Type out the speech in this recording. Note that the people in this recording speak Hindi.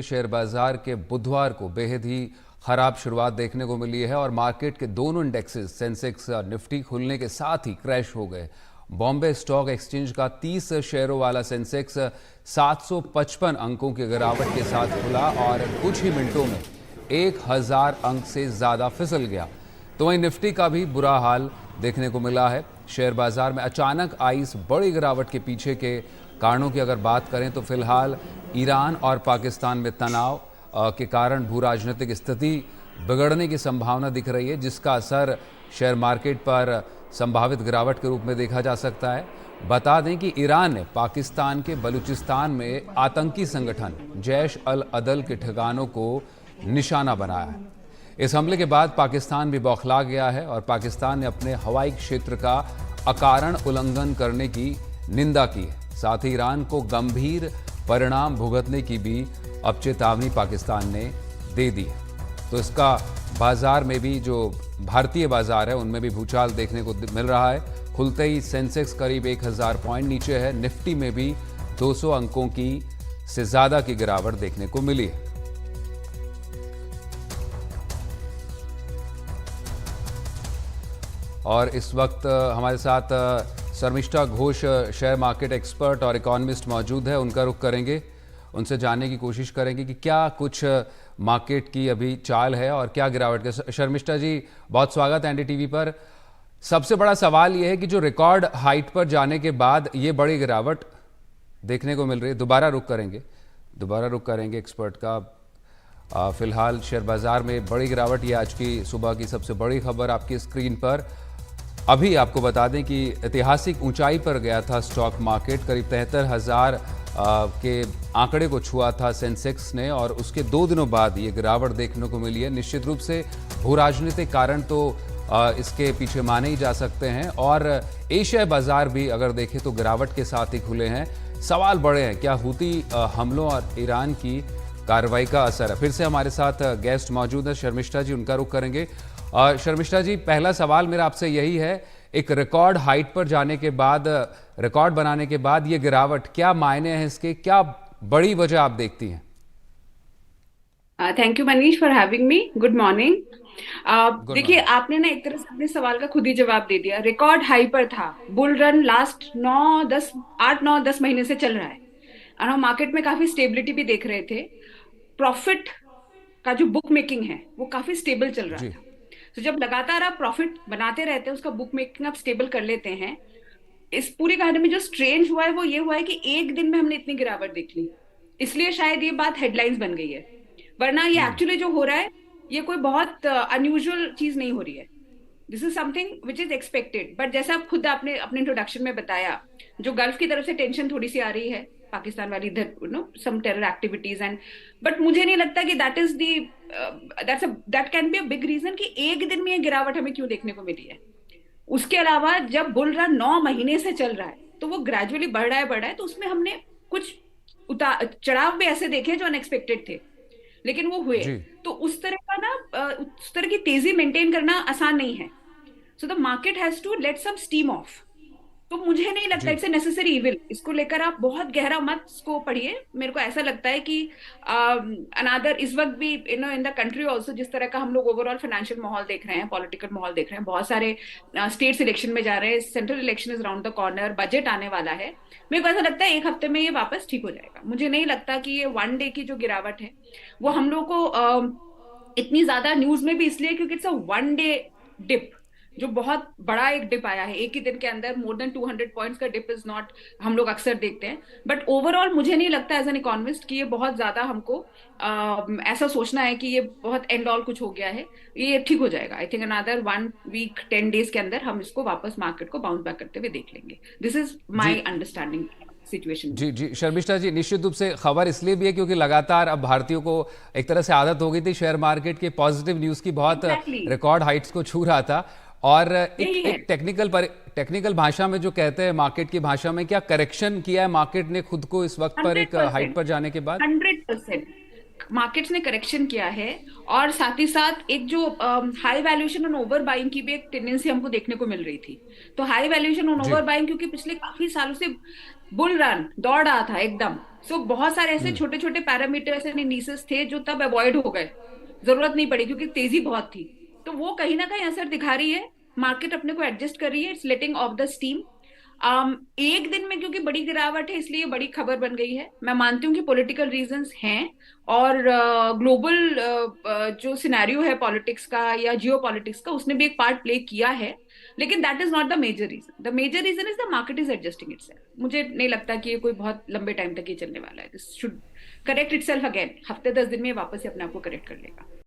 शेयर बाजार के बुधवार को बेहद ही खराब शुरुआत देखने को मिली है और मार्केट के दोनों इंडेक्सेस सेंसेक्स निफ्टी खुलने के साथ ही क्रैश हो गए। बॉम्बे स्टॉक एक्सचेंज का 30 शेयरों वाला सेंसेक्स 755 अंकों की गिरावट के साथ खुला और कुछ ही मिनटों में 1000 अंक से ज्यादा फिसल गया। तो वहीं निफ्टी का भी बुरा हाल देखने को मिला है। शेयर बाजार में अचानक आई इस बड़ी गिरावट के पीछे के कारणों की अगर बात करें तो फिलहाल ईरान और पाकिस्तान में तनाव के कारण भू राजनीतिक स्थिति बिगड़ने की संभावना दिख रही है, जिसका असर शेयर मार्केट पर संभावित गिरावट के रूप में देखा जा सकता है। बता दें कि ईरान ने पाकिस्तान के बलूचिस्तान में आतंकी संगठन जैश अल अदल के ठिकानों को निशाना बनाया है। इस हमले के बाद पाकिस्तान भी बौखला गया है और पाकिस्तान ने अपने हवाई क्षेत्र का अकारण उल्लंघन करने की निंदा की है। साथ ही ईरान को गंभीर परिणाम भुगतने की भी अब चेतावनी पाकिस्तान ने दे दी है। तो इसका बाजार में भी जो भारतीय बाजार है उनमें भी भूचाल देखने को मिल रहा है। खुलते ही सेंसेक्स करीब 1000 पॉइंट नीचे है। निफ्टी में भी 200 अंकों की से ज्यादा की गिरावट देखने को मिली है। और इस वक्त हमारे साथ Sharmishtha Ghosh share market expert और इकोनॉमिस्ट मौजूद है। उनका रुख करेंगे, उनसे जानने की कोशिश करेंगे कि क्या कुछ मार्केट की अभी चाल है और क्या गिरावट है। शर्मिष्ठा जी, बहुत स्वागत है एनडीटीवी पर। सबसे बड़ा सवाल यह है कि जो रिकॉर्ड हाइट पर जाने के बाद ये बड़ी गिरावट देखने को मिल रही है। दोबारा रुख करेंगे एक्सपर्ट का। फिलहाल शेयर बाजार में बड़ी गिरावट, ये आज की सुबह की सबसे बड़ी खबर आपकी स्क्रीन पर। अभी आपको बता दें कि ऐतिहासिक ऊंचाई पर गया था स्टॉक मार्केट, करीब 73,000 के आंकड़े को छुआ था सेंसेक्स ने और उसके 2 दिनों बाद ये गिरावट देखने को मिली है। निश्चित रूप से भू राजनीतिक कारण तो इसके पीछे माने ही जा सकते हैं और एशियाई बाजार भी अगर देखें तो गिरावट के साथ ही खुले हैं। सवाल बड़े हैं, क्या हूती हमलों और ईरान की कार्रवाई का असर है। फिर से हमारे साथ गेस्ट मौजूद है शर्मिष्ठा जी, उनका रुख करेंगे। शर्मिष्ठा जी, पहला सवाल मेरा आपसे यही है, एक रिकॉर्ड हाइट पर जाने के बाद, रिकॉर्ड बनाने के बाद ये गिरावट, क्या मायने हैं इसके, क्या बड़ी वजह आप देखती हैं? Thank you Manish for having me. Good morning. देखिए, आपने ना एक तरह से अपने सवाल का खुद ही जवाब दे दिया। रिकॉर्ड हाई पर था, बुल रन लास्ट 8-9-10 महीने से चल रहा है और हम मार्केट में काफी स्टेबिलिटी भी देख रहे थे। प्रॉफिट का जो बुक मेकिंग है वो काफी स्टेबल चल रहा था। तो जब लगातार आप प्रॉफिट बनाते रहते हैं, उसका बुक मेकिंग आप स्टेबल कर लेते हैं। इस पूरी कहानी में जो स्ट्रेंज हुआ है वो ये हुआ है कि एक दिन में हमने इतनी गिरावट देख ली, इसलिए शायद ये बात हेडलाइंस बन गई है। वरना ये एक्चुअली जो हो रहा है ये कोई बहुत अनयूजुअल चीज नहीं हो रही है। This is something which is expected. But जैसा आप खुद आपने अपने इंट्रोडक्शन में बताया, जो गल्फ की तरफ से टेंशन थोड़ी सी आ रही है, पाकिस्तान वाली इधर some terror activities and, but मुझे नहीं लगता कि that is the that can be a big reason कि एक दिन में ये गिरावट हमें क्यों देखने को मिली है। उसके अलावा जब बुल रन 9 महीने से चल रहा है तो वो ग्रेजुअली बढ़ रहा है, तो उसमें हमने कुछ चढ़ाव भी ऐसे देखे जो अनएक्सपेक्टेड थे, लेकिन वो हुए। तो उस तरह का ना, उस तरह की तेजी मेंटेन करना आसान नहीं है। So the market has to let some steam off. तो मुझे नहीं लगता इट्स ए नेसेसरी इविल। इसको लेकर आप बहुत गहरा मत इसको पढ़िए। मेरे को ऐसा लगता है कि अनादर इस वक्त भी इन द कंट्री ऑल्सो, जिस तरह का हम लोग ओवरऑल फाइनेंशियल माहौल देख रहे हैं, पॉलिटिकल माहौल देख रहे हैं, बहुत सारे स्टेट्स इलेक्शन में जा रहे हैं, central election is round the corner, budget आने वाला है। मेरे को ऐसा लगता है 1 हफ्ते में ये वापस ठीक हो जाएगा। मुझे नहीं लगता कि ये 1 डे की जो गिरावट है वो हम लोग को इतनी ज्यादा न्यूज में भी इसलिए क्योंकि इट्स अ 1 डे डिप, जो बहुत बड़ा एक डिप आया है एक ही दिन के अंदर। मोर देन 200 पॉइंट्स का डिप इज नॉट, हम लोग अक्सर देखते हैं। बट ओवरऑल मुझे नहीं लगता एज एन इकोनॉमिस्ट कि ये बहुत ज्यादा हमको ऐसा सोचना है कि ये बहुत एंड ऑल कुछ हो गया है। ये ठीक हो जाएगा। I think another 1 week 10 days के अंदर हम इसको वापस मार्केट को बाउंस बैक करते हुए देख लेंगे। This is my understanding situation. जी शर्मिष्ठा जी, निश्चित रूप से खबर इसलिए भी है क्योंकि लगातार अब भारतीयों को एक तरह से आदत हो गई थी शेयर मार्केट के पॉजिटिव न्यूज की, बहुत रिकॉर्ड हाइट्स को छू रहा था। और एक टेक्निकल भाषा में जो कहते हैं, मार्केट की भाषा में, क्या करेक्शन किया है मार्केट ने खुद को इस वक्त पर एक हाइट पर जाने के बाद? 100% मार्केट्स ने करेक्शन किया है और साथ ही साथ एक जो हाई वैल्यूएशन और ओवर बाइंग की भी एक टेंडेंसी हमको देखने को मिल रही थी। तो हाई वैल्यूएशन और ओवर बाइंग क्योंकि पिछले काफी सालों से बुल रन दौड़ रहा था एकदम, सो बहुत सारे ऐसे छोटे छोटे पैरामीटर्स एंड इंडिसेस थे जो तब अवॉइड हो गए, जरूरत नहीं पड़ी क्योंकि तेजी बहुत थी। तो वो कहीं ना कहीं असर दिखा रही है, मार्केट अपने को एडजस्ट कर रही है, it's letting of the steam. एक दिन में क्योंकि बड़ी गिरावट है इसलिए बड़ी खबर बन गई है। मैं मानती हूँ कि पॉलिटिकल रीजंस हैं, और ग्लोबल जो सिनेरियो है पॉलिटिक्स का या जियो पॉलिटिक्स का, उसने भी एक पार्ट प्ले किया है। लेकिन that is not the major reason. The major reason is the market is adjusting itself. मुझे नहीं लगता कि ये कोई बहुत लंबे टाइम तक ये चलने वाला है। This should correct itself again, हफ्ते 10 दिन में वापस से अपने आप को करेक्ट कर लेगा।